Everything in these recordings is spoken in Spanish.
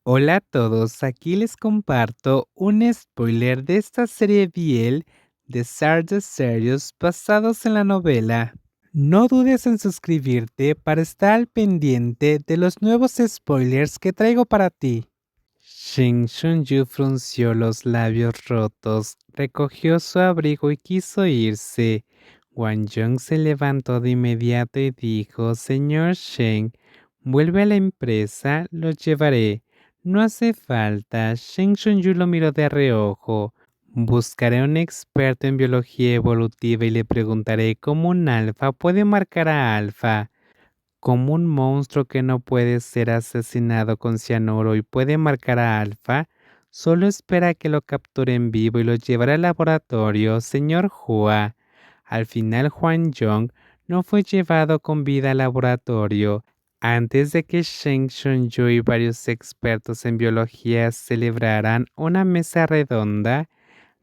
Hola a todos, aquí les comparto un spoiler de esta serie BL de Stardust Series basados en la novela. No dudes en suscribirte para estar al pendiente de los nuevos spoilers que traigo para ti. Shin Shun-yu frunció los labios rotos, recogió su abrigo y quiso irse. Wang Jung se levantó de inmediato y dijo: Señor Shen, vuelve a la empresa, lo llevaré. No hace falta. Shen Shun-yu lo miró de reojo. Buscaré a un experto en biología evolutiva y le preguntaré cómo un alfa puede marcar a alfa. Como un monstruo que no puede ser asesinado con cianuro y puede marcar a Alpha, solo espera que lo capturen vivo y lo llevará al laboratorio, señor Hua. Al final, Huan Yong no fue llevado con vida al laboratorio. Antes de que Shen Shunyu y varios expertos en biología celebraran una mesa redonda,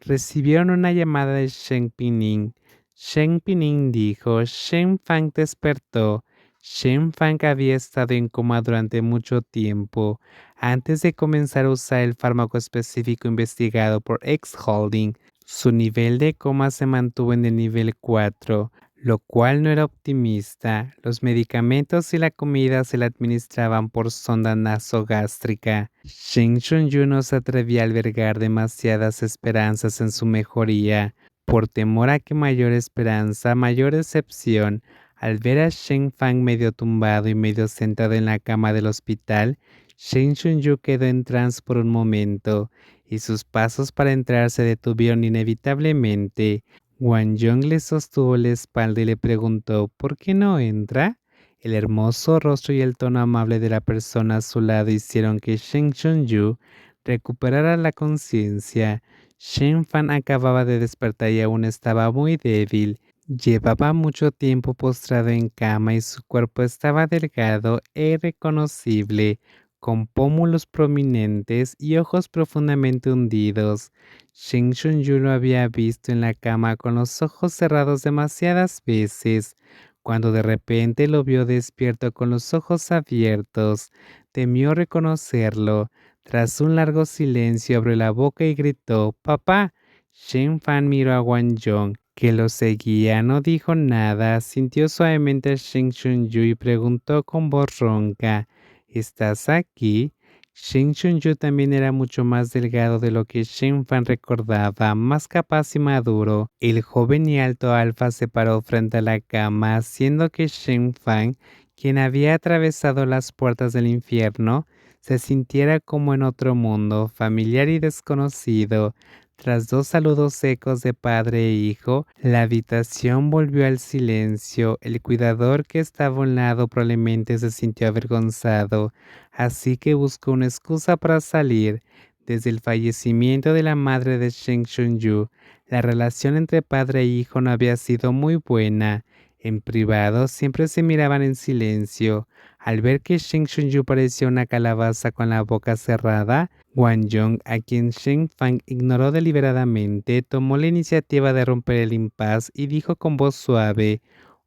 recibieron una llamada de Shen Pining. Shen Pining dijo: Shen Fang despertó. Shen Fang había estado en coma durante mucho tiempo antes de comenzar a usar el fármaco específico investigado por X Holding. Su nivel de coma se mantuvo en el nivel 4, lo cual no era optimista. Los medicamentos y la comida se le administraban por sonda nasogástrica. Shin Shun-yu no se atrevía a albergar demasiadas esperanzas en su mejoría. Por temor a que mayor esperanza, mayor decepción. Al ver a Shen Fang medio tumbado y medio sentado en la cama del hospital, Shin Shun-yu quedó en trance por un momento, y sus pasos para entrar se detuvieron inevitablemente. Wang Yong le sostuvo la espalda y le preguntó: ¿por qué no entra? El hermoso rostro y el tono amable de la persona a su lado hicieron que Shen Shun-yu recuperara la conciencia. Shen Fan acababa de despertar y aún estaba muy débil. Llevaba mucho tiempo postrado en cama y su cuerpo estaba delgado e irreconocible, con pómulos prominentes y ojos profundamente hundidos. Shen Shun-yu lo había visto en la cama con los ojos cerrados demasiadas veces. Cuando de repente lo vio despierto con los ojos abiertos, temió reconocerlo. Tras un largo silencio abrió la boca y gritó: «¡Papá!». Shen Fan miró a Wang Yong, que lo seguía. No dijo nada, sintió suavemente a Shen Shun-yu y preguntó con voz ronca: «¿Estás aquí?». Shen Shun-yu también era mucho más delgado de lo que Shen Fan recordaba, más capaz y maduro. El joven y alto alfa se paró frente a la cama, haciendo que Shen Fan, quien había atravesado las puertas del infierno, se sintiera como en otro mundo, familiar y desconocido. Tras dos saludos secos de padre e hijo, la habitación volvió al silencio. El cuidador que estaba a un lado probablemente se sintió avergonzado, así que buscó una excusa para salir. Desde el fallecimiento de la madre de Shen Shun-yu, la relación entre padre e hijo no había sido muy buena. En privado siempre se miraban en silencio. Al ver que Shen Shun-yu parecía una calabaza con la boca cerrada, Wang Yong, a quien Shen Fang ignoró deliberadamente, tomó la iniciativa de romper el impas y dijo con voz suave: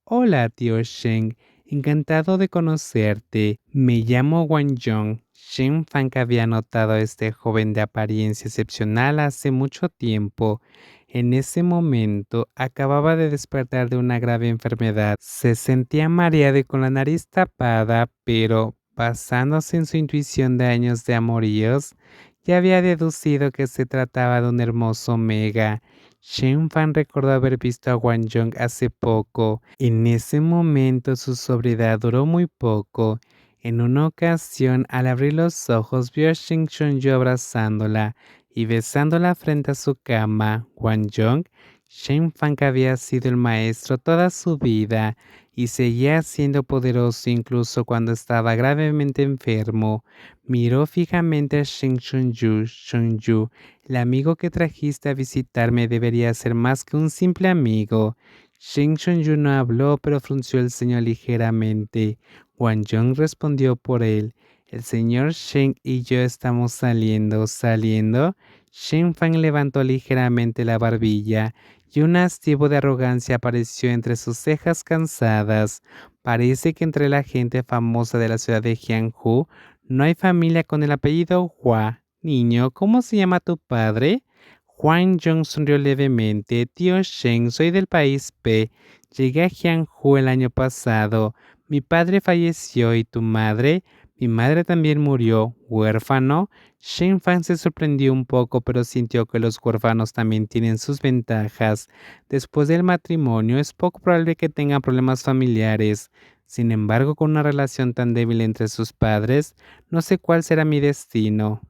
«Hola, tío Shen, encantado de conocerte. Me llamo Wang Yong». Shen Fang había notado a este joven de apariencia excepcional hace mucho tiempo. En ese momento acababa de despertar de una grave enfermedad. Se sentía mareado y con la nariz tapada, pero basándose en su intuición de años de amoríos, ya había deducido que se trataba de un hermoso Mega. Shen Fan recordó haber visto a Wang Yong hace poco. En ese momento su sobriedad duró muy poco. En una ocasión, al abrir los ojos, vio a Shen Shunyu abrazándola y besándola frente a su cama. Wang Yong, Shen Fan había sido el maestro toda su vida y seguía siendo poderoso incluso cuando estaba gravemente enfermo. Miró fijamente a Shen Shunyu. Shunyu, el amigo que trajiste a visitarme debería ser más que un simple amigo. Shen Shunyu no habló, pero frunció el ceño ligeramente. Wang Yong respondió por él: «El señor Shen y yo estamos saliendo». ¿Saliendo? Shen Fang levantó ligeramente la barbilla y un hastío de arrogancia apareció entre sus cejas cansadas. Parece que entre la gente famosa de la ciudad de Jianghu No hay familia con el apellido Hua. Niño, ¿cómo se llama tu padre? Huang Yong sonrió levemente. Tío Shen, soy del país P. Llegué a Jianghu el año pasado. Mi padre falleció y tu madre. Mi madre también murió. ¿Huérfano? Shen Fan se sorprendió un poco, pero sintió que los huérfanos también tienen sus ventajas. Después del matrimonio, es poco probable que tengan problemas familiares. Sin embargo, con una relación tan débil entre sus padres, no sé cuál será mi destino.